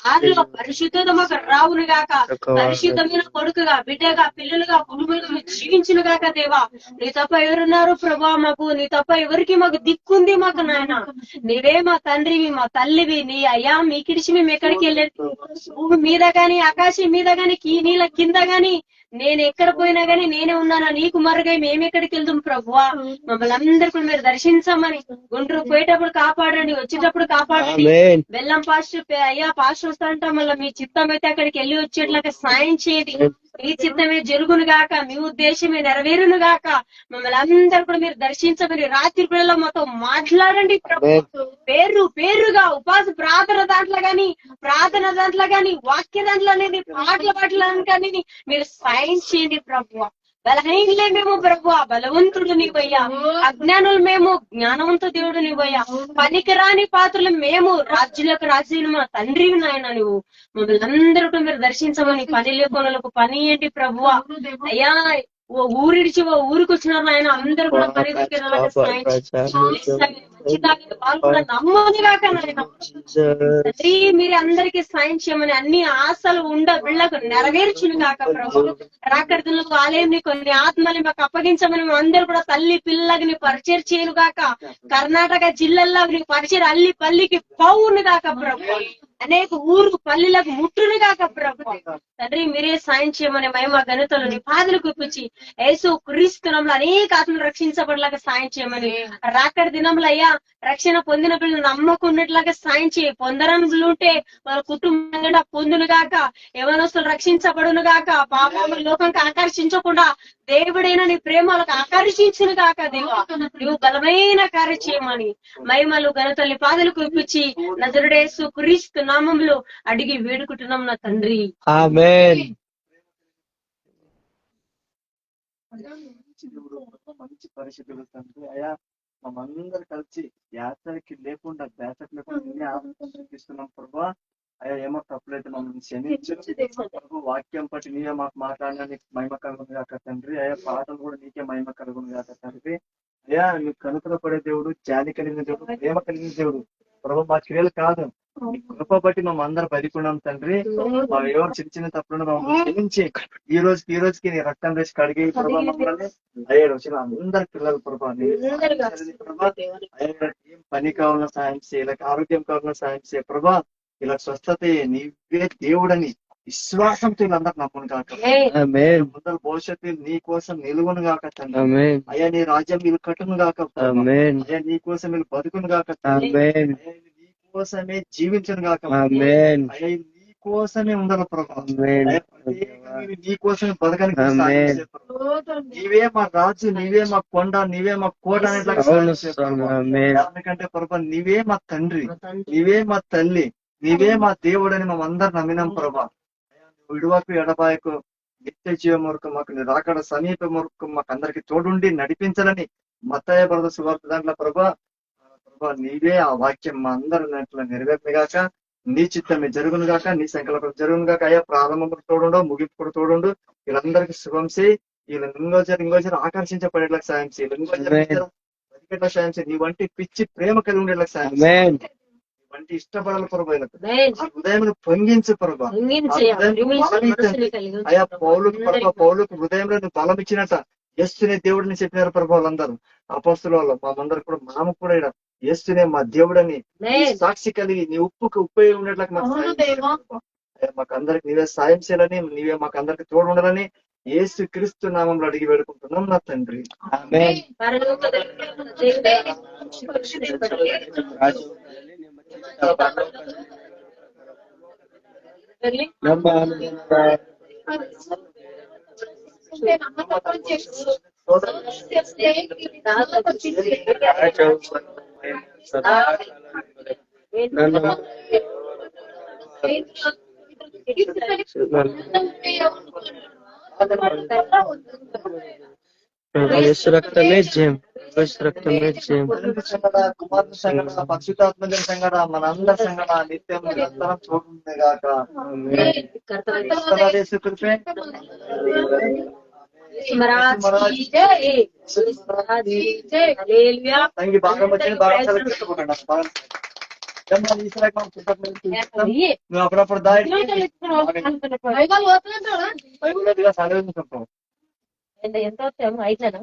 S4: 6లో పరిశుద్ధత మాకు రావును గాక. పరిశుద్ధమైన కొడుకుగా, బిడ్డగా, పిల్లలుగా, కుటుంబంలో జీవించును గాక. దేవా, నీ తప్ప ఎవరున్నారు ప్రభా మాకు? నీ తప్ప ఎవరికి మాకు దిక్కుంది మాకు నాయన? నీవే మా తండ్రివి, మా తల్లివి. నీ అయ్యా మీకిడిచి మేము ఎక్కడికి వెళ్ళలేదు. భూమి మీద గాని, ఆకాశం మీద గాని, నీళ్ళ కింద గాని, నేను ఎక్కడ పోయినా గానీ నేనే ఉన్నానా? నీకు మరుగై మేమెక్కడికి వెళ్తాం ప్రభువా. మమ్మల్ని అందరికీ మీరు దర్శించమని. గుండ్రు పోయేటప్పుడు కాపాడండి, వచ్చేటప్పుడు కాపాడండి. బెల్లం పాస్టర్ అయ్యా పాస్టర్ వస్తారంట, మళ్ళీ మీ చిత్తం అయితే అక్కడికి వెళ్ళి వచ్చేట్లాగా సాయం చేయండి. మీ చిత్తమే జరుగును గాక, మీ ఉద్దేశమే నెరవేరును గాక. మమ్మల్ని అందరూ కూడా మీరు దర్శించమని రాత్రి పిల్లలు మాతో మాట్లాడండి ప్రభు. పేరుగా ఉపాస ప్రార్థన దాంట్లో గాని వాక్య దాంట్లో అనేది పాటల కానీ మీరు సాయం చేయండి ప్రభు. బలహీనలే మేము ప్రభు, బలవంతుడు నీవయ్యా. అజ్ఞానులు మేము, జ్ఞానవంత దేవుడు నీవయ్యా. పనికిరాని పాత్రలు మేము, రాజ్యులకు రాజులు మా తండ్రి నాయన. నువ్వు మమ్మల్ని అందరూ మీరు దర్శించమని. పని లేకొనలకు పని ఏంటి ప్రభువా. అయ్యా ఓ ఊరిడిచి ఓ ఊరికి వచ్చినారు ఆయన. అందరూ కూడా పని వాళ్ళు కూడా నమ్మని కాక తండ్రి, మీరు అందరికీ సాయం చేయమని. అన్ని ఆశలు బిళ్ళకు నెరవేర్చును కాక ప్రభు. రాకర్దులకు ఆలయం కొన్ని ఆత్మని మాకు అప్పగించమని. అందరూ కూడా తల్లి పిల్లకి పరిచయం చేయను కాక. కర్ణాటక జిల్లాల్లో పరిచయం అల్లి పల్లికి పౌను కాక ప్రభు. అనేక ఊరుకు పల్లెలకు ముట్టును కాక ప్రభు. తండ్రి మీరే సాయం చేయమని. మహిమ ఘనతలు నీ పాదలకు ఇప్పించి యేసు క్రీస్తు నామములో అనేక ఆత్మలు రక్షించబడలాగా సాయం చేయమని. రాకడ దినంలో అయ్యా రక్షణ పొందిన పిల్లలు నమ్మకున్నట్లాగా సాయం చేయి. పొందరనులు ఉంటే వాళ్ళ కుటుంబం పొందును గాక. యవనస్తులు రక్షించబడును గాక. పాపం లోకంకి ఆకర్షించకుండా దేవుడైనా నీ ప్రేమ వాళ్ళకి ఆకర్షించును గాక. దేవా నువ్వు బలమైన కార్యం చేయమని. మహిమలు ఘనతల్ని పాదలకు ఇప్పించి నజరుడేసు క్రీస్తు నామములో అడిగి వేడుకుంటున్నాం నా తండ్రి.
S2: ఆమేన్.
S1: మంచి పరిస్థితులు తండ్రి. అయ్యా మనందరూ కలిసి యాత్రకి లేకుండా నిన్నే ఆలోచిస్తున్నాం ప్రభా. అయ్యా ఏమో తప్పులైతే మమ్మల్ని క్షమించు ప్రభు. వాక్యం బట్టి నీవే మాకు మాట్లాడినా నీకు మహిమ కలుగును కాక తండ్రి. అయ్యా పాటలు కూడా నీకే మహిమ కలుగును కాక తండ్రి. అయ్యా నీకు కనుకలు పడే దేవుడు, జాలి కలిగిన దేవుడు, ప్రేమ కలిగిన దేవుడు ప్రభు. మా క్రియలు కాదు, నీ కృప బట్టి మేము అందరూ బతికున్నాం తండ్రి. మా ఎవరు చిన్న చిన్న తప్పులను మమ్మల్ని క్షమించి ఈ రోజుకి నీ రక్తం వేసి కడిగి ప్రభా మమ్మల్ని అయ్యా వచ్చిన అందరి పిల్లలు ప్రభా ప్రభా. అయ్యా ఏం పని కావాలన్నా సాయం చేయ, ఆరోగ్యం కావాలన్నా సాయం చేయ ప్రభా. ఇలా స్వస్థత నీవే దేవుడని విశ్వాసంతో వీళ్ళందరూ నమ్మును కాక. ముందర భవిష్యత్తు నీ కోసం నిలువను కాక తండ్రి. అయ్యా నీ రాజ్యం వీళ్ళు కట్టును కాక. అయ్యా నీ కోసం వీళ్ళు బతుకును కాక. నీ కోసమే జీవించను కాక. అయ్యా నీ కోసమే ఉండాలి ప్రభా. నీ కోసమే బతకని. నీవే మా రాజు, నీవే మా కొండ, నీవే మా కోట ఎందుకంటే ప్రభా నీవే మా తండ్రి, నీవే మా తల్లి, నీవే మా దేవుడని మేమందరు నమ్మినాం ప్రభా. విడువకు ఎడబాయకు నిత్య జీవ వరకు మాకు రాకడ సమీప వరకు మాకు అందరికి తోడుండి నడిపించాలని మత్తయి బోధ సువార్త దాంట్లో ప్రభా నీవే ఆ వాక్యం మా అందరి దాంట్లో నెరవేర్చగాక. నీ చిత్తమే జరుగును గాక, నీ సంకల్పం జరుగును గాక. అయ్యా ప్రారంభం తోడుండో, ముగింపు కూడా తోడుండు. వీళ్ళందరికీ శుభం చేయి. వీళ్ళని ఇంకోసారి ఆకర్షించబడేట్లకు సాయం చేయాలి, ఇంకోసారి సాయం చేయి. నీ వంటి పిచ్చి ప్రేమ కలిగి ఉండేట్లకు సాయం చేయాలి, వంటి ఇష్టపడాలి ప్రభా. హృదయం పొంగించు ప్రభా. అయ్యా పౌలుకు హృదయంలో బలం ఇచ్చినట్ట యేసునే దేవుడిని చెప్పినారు ప్రభా. వాళ్ళందరూ అపోస్తుల వాళ్ళు మామందరూ కూడా మామ కూడా ఇక్కడ యేసునే మా దేవుడని సాక్షి కలిగి నీ ఉప్పుకు ఉప్పు ఉండేట్లకు మాకు అందరికి నీవే సాయం చేయాలని, నీవే మాకు అందరికి తోడు ఉండాలని యేసు క్రీస్తు నామంలో అడిగి వేడుకుంటున్నాం నా తండ్రి.
S2: యేసు రక్తమే జయం, యేసు రక్తమే జయం.
S1: కుమారుని సంగడ, పరిశుద్ధాత్మ సంగడ, మన అందరి సంగడ నిత్యం నిరంతరం చూడుంది గాక. తంగి బాగా వచ్చింది, బాగా చదువుకుంటున్నాను. నువ్వు అప్పుడప్పుడు దాడి
S4: ఎంత వచ్చాము అయినా